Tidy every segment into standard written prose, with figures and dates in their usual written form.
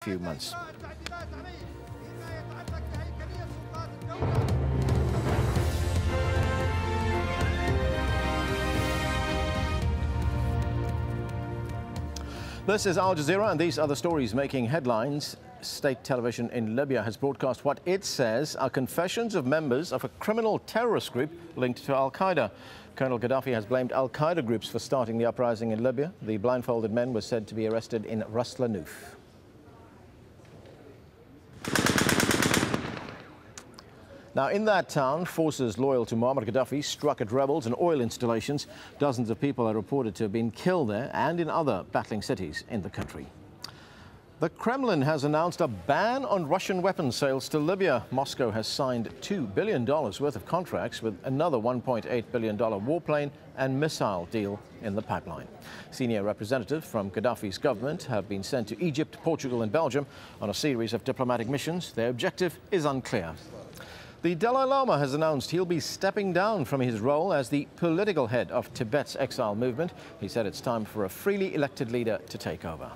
few months. This is Al Jazeera, and these are the stories making headlines. State television in Libya has broadcast what it says are confessions of members of a criminal terrorist group linked to Al-Qaeda. Colonel Gaddafi has blamed Al-Qaeda groups for starting the uprising in Libya. The blindfolded men were said to be arrested in Ras Lanuf. Now, in that town, forces loyal to Muammar Gaddafi struck at rebels and oil installations. Dozens of people are reported to have been killed there and in other battling cities in the country. The Kremlin has announced a ban on Russian weapons sales to Libya. Moscow has signed $2 billion worth of contracts with another $1.8 billion warplane and missile deal in the pipeline. Senior representatives from Gaddafi's government have been sent to Egypt, Portugal and Belgium on a series of diplomatic missions. Their objective is unclear. The Dalai Lama has announced he'll be stepping down from his role as the political head of Tibet's exile movement. He said it's time for a freely elected leader to take over.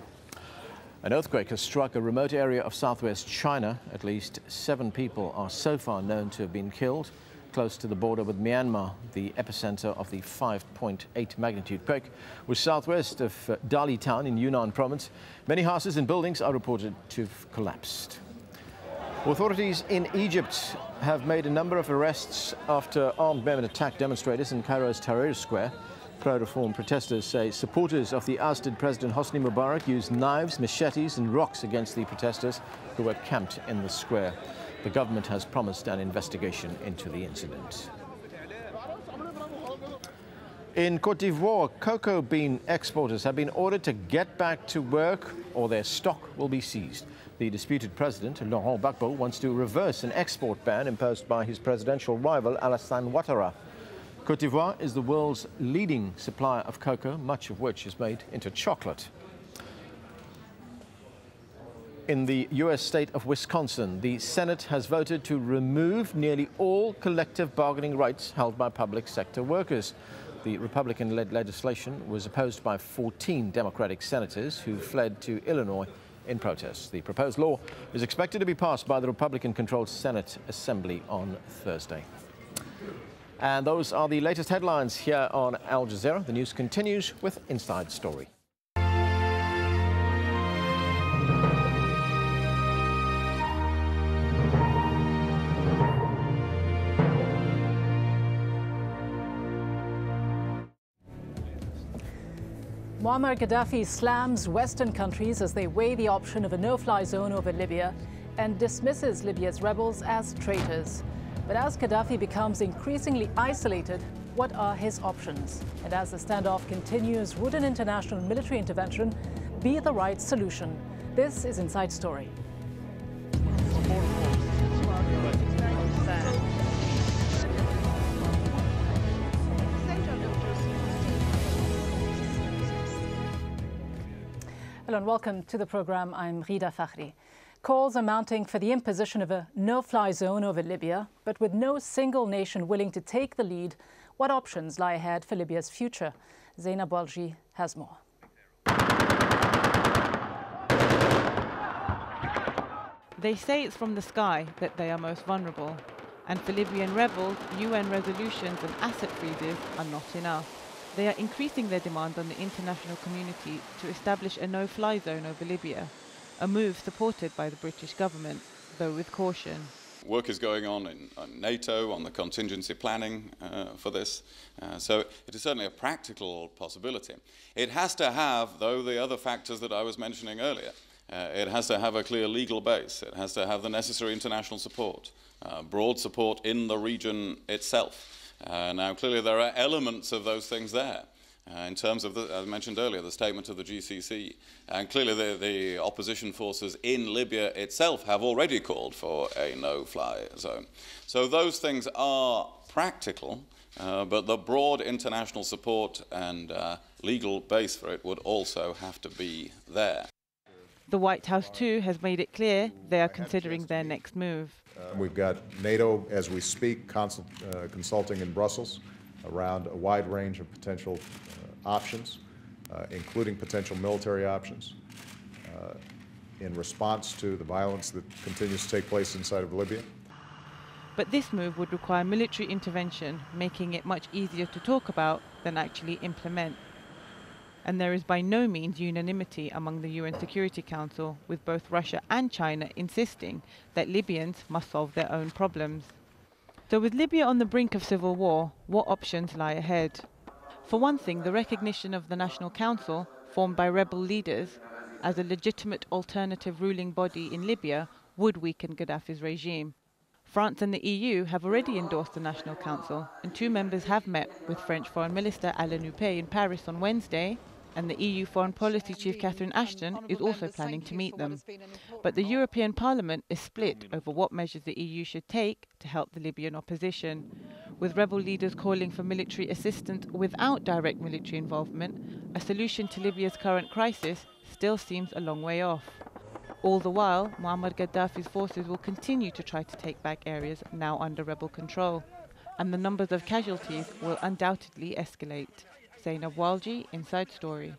An earthquake has struck a remote area of southwest China. At least 7 people are so far known to have been killed. Close to the border with Myanmar, the epicenter of the 5.8 magnitude quake was southwest of Dali town in Yunnan province. Many houses and buildings are reported to have collapsed. Authorities in Egypt have made a number of arrests after armed men attacked demonstrators in Cairo's Tahrir Square. Pro-reform protesters say supporters of the ousted President Hosni Mubarak used knives, machetes and rocks against the protesters who were camped in the square. The government has promised an investigation into the incident. In Côte d'Ivoire, cocoa bean exporters have been ordered to get back to work or their stock will be seized. The disputed president, Laurent Gbagbo, wants to reverse an export ban imposed by his presidential rival, Alassane Ouattara. Côte d'Ivoire is the world's leading supplier of cocoa, much of which is made into chocolate. In the U.S. state of Wisconsin, the Senate has voted to remove nearly all collective bargaining rights held by public sector workers. The Republican-led legislation was opposed by 14 Democratic senators who fled to Illinois in protest. The proposed law is expected to be passed by the Republican-controlled Senate Assembly on Thursday. And those are the latest headlines here on Al Jazeera. The news continues with Inside Story. Muammar Gaddafi slams Western countries as they weigh the option of a no-fly zone over Libya and dismisses Libya's rebels as traitors. But as Gaddafi becomes increasingly isolated, what are his options? And as the standoff continues, would an international military intervention be the right solution? This is Inside Story. Hello and welcome to the program. I'm Rida Fakhri. Calls are mounting for the imposition of a no-fly zone over Libya, but with no single nation willing to take the lead, what options lie ahead for Libya's future? Zainab Walji has more. They say it's from the sky that they are most vulnerable. And for Libyan rebels, UN resolutions and asset freezes are not enough. They are increasing their demand on the international community to establish a no-fly zone over Libya, a move supported by the British government, though with caution. Work is going on in NATO on the contingency planning for this, so it is certainly a practical possibility. It has to have, though, the other factors that I was mentioning earlier. It has to have a clear legal base. It has to have the necessary international support, broad support in the region itself. Now, clearly, there are elements of those things there. In terms of, as I mentioned earlier, the statement of the GCC. And clearly the opposition forces in Libya itself have already called for a no-fly zone. So those things are practical, but the broad international support and legal base for it would also have to be there. The White House, too, has made it clear they are considering their next move. We've got NATO, as we speak, consulting in Brussels around a wide range of potential options, including potential military options. in response to the violence that continues to take place inside of Libya. But this move would require military intervention, making it much easier to talk about than actually implement. And there is by no means unanimity among the UN Security Council, with both Russia and China insisting that Libyans must solve their own problems. So with Libya on the brink of civil war, what options lie ahead? For one thing, the recognition of the National Council, formed by rebel leaders, as a legitimate alternative ruling body in Libya would weaken Gaddafi's regime. France and the EU have already endorsed the National Council, and 2 members have met with French Foreign Minister Alain Juppé in Paris on Wednesday, and the EU Foreign Policy Chief Catherine Ashton is also planning to meet them. But the European Parliament is split over what measures the EU should take to help the Libyan opposition, with rebel leaders calling for military assistance without direct military involvement. A solution to Libya's current crisis still seems a long way off. All the while, Muammar Gaddafi's forces will continue to try to take back areas now under rebel control, and the numbers of casualties will undoubtedly escalate. Zainab Walji, Inside Story.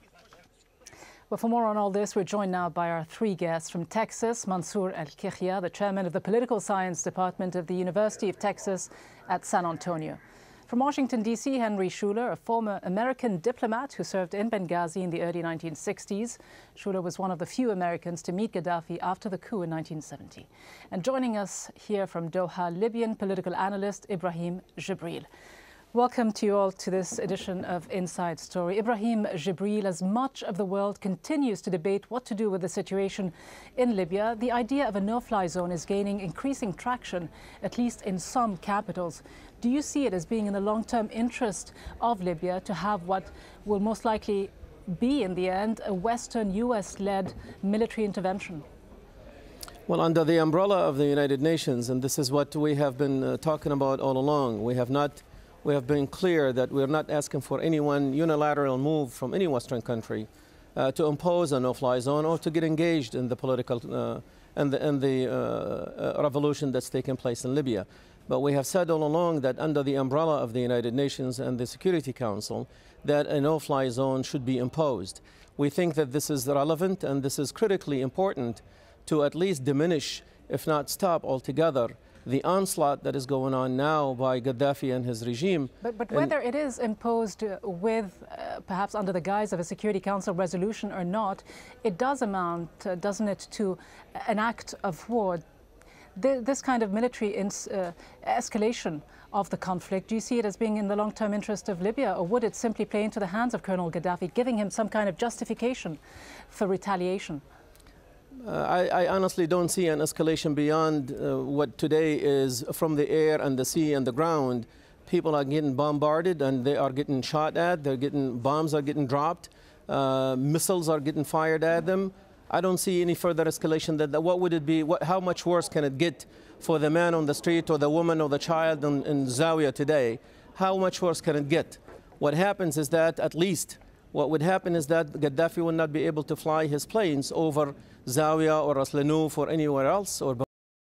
Well, for more on all this, we're joined now by our 3 guests. From Texas, Mansour El-Kikhya, the chairman of the Political Science Department of the University of Texas at San Antonio. From Washington, D.C., Henry Schuler, a former American diplomat who served in Benghazi in the early 1960s. Schuler was one of the few Americans to meet Gaddafi after the coup in 1970. And joining us here from Doha, Libyan political analyst Ibrahim Jibril. Welcome to you all to this edition of Inside Story. Ibrahim Jibril, as much of the world continues to debate what to do with the situation in Libya, the idea of a no-fly zone is gaining increasing traction, at least in some capitals. Do you see it as being in the long-term interest of Libya to have what will most likely be, in the end, a Western US-led military intervention? Well, under the umbrella of the United Nations, and this is what we have been talking about all along, we have been clear that we're not asking for any one unilateral move from any Western country to impose a no-fly zone or to get engaged in the political and the revolution that's taking place in Libya. But we have said all along that under the umbrella of the United Nations and the Security Council, that a no-fly zone should be imposed. We think that this is relevant and this is critically important to at least diminish, if not stop altogether, the onslaught that is going on now by Gaddafi and his regime. But whether it is imposed with, perhaps under the guise of a Security Council resolution or not, it does amount, doesn't it, to an act of war. This kind of military escalation of the conflict, do you see it as being in the long-term interest of Libya, or would it simply play into the hands of Colonel Gaddafi, giving him some kind of justification for retaliation? I honestly don't see an escalation beyond what today is from the air and the sea and the ground. People are getting bombarded and they are getting shot at, bombs are getting dropped, missiles are getting fired at them. I don't see any further escalation. What would it be? How much worse can it get for the man on the street or the woman or the child in Zawiya today? How much worse can it get? What happens is that what would happen is that Gaddafi will not be able to fly his planes over Zawiya or Ras Lanuf or anywhere else, or